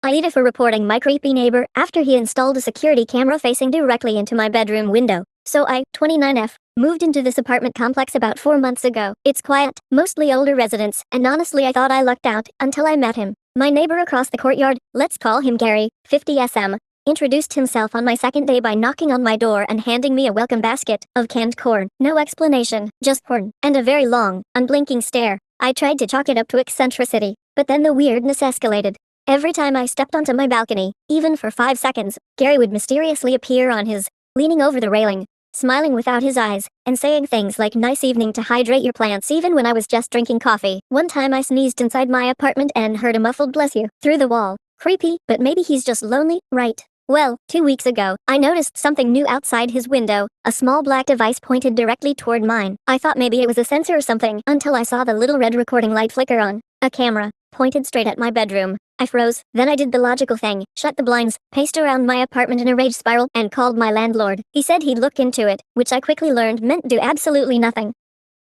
Aita for reporting my creepy neighbor after he installed a security camera facing directly into my bedroom window. So I, 29F, moved into this apartment complex about 4 months ago. It's quiet, mostly older residents, and honestly I thought I lucked out until I met him. My neighbor across the courtyard, let's call him Gary, 50 SM, introduced himself on my second day by knocking on my door and handing me a welcome basket of canned corn. No explanation, just corn, and a very long, unblinking stare. I tried to chalk it up to eccentricity, but then the weirdness escalated. Every time I stepped onto my balcony, even for 5 seconds, Gary would mysteriously appear on his, leaning over the railing, smiling without his eyes, and saying things like nice evening to hydrate your plants even when I was just drinking coffee. One time I sneezed inside my apartment and heard a muffled bless you through the wall. Creepy, but maybe he's just lonely, right? Well, 2 weeks ago, I noticed something new outside his window, a small black device pointed directly toward mine. I thought maybe it was a sensor or something until I saw the little red recording light flicker on. A camera, pointed straight at my bedroom. I froze, then I did the logical thing, shut the blinds, paced around my apartment in a rage spiral, and called my landlord. He said he'd look into it, which I quickly learned meant do absolutely nothing.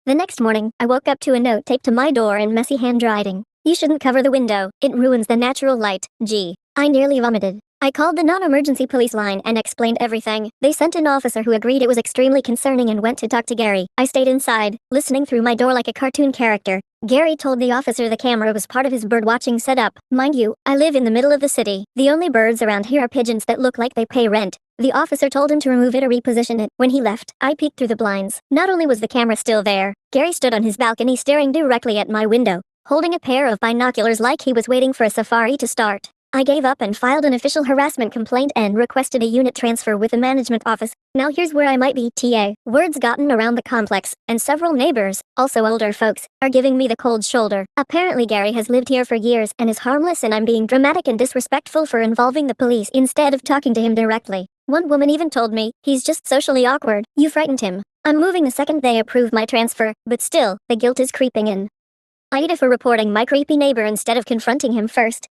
The next morning, I woke up to a note taped to my door in messy handwriting. You shouldn't cover the window, it ruins the natural light. Gee, I nearly vomited. I called the non-emergency police line and explained everything. They sent an officer who agreed it was extremely concerning and went to talk to Gary. I stayed inside, listening through my door like a cartoon character. Gary told the officer the camera was part of his bird-watching setup. Mind you, I live in the middle of the city. The only birds around here are pigeons that look like they pay rent. The officer told him to remove it or reposition it. When he left, I peeked through the blinds. Not only was the camera still there, Gary stood on his balcony staring directly at my window, holding a pair of binoculars like he was waiting for a safari to start. I gave up and filed an official harassment complaint and requested a unit transfer with the management office. Now here's where I might be TA. Word's gotten around the complex, and several neighbors, also older folks, are giving me the cold shoulder. Apparently Gary has lived here for years and is harmless, and I'm being dramatic and disrespectful for involving the police instead of talking to him directly. One woman even told me, he's just socially awkward. You frightened him. I'm moving the second they approve my transfer, but still, the guilt is creeping in. Aita for reporting my creepy neighbor instead of confronting him first.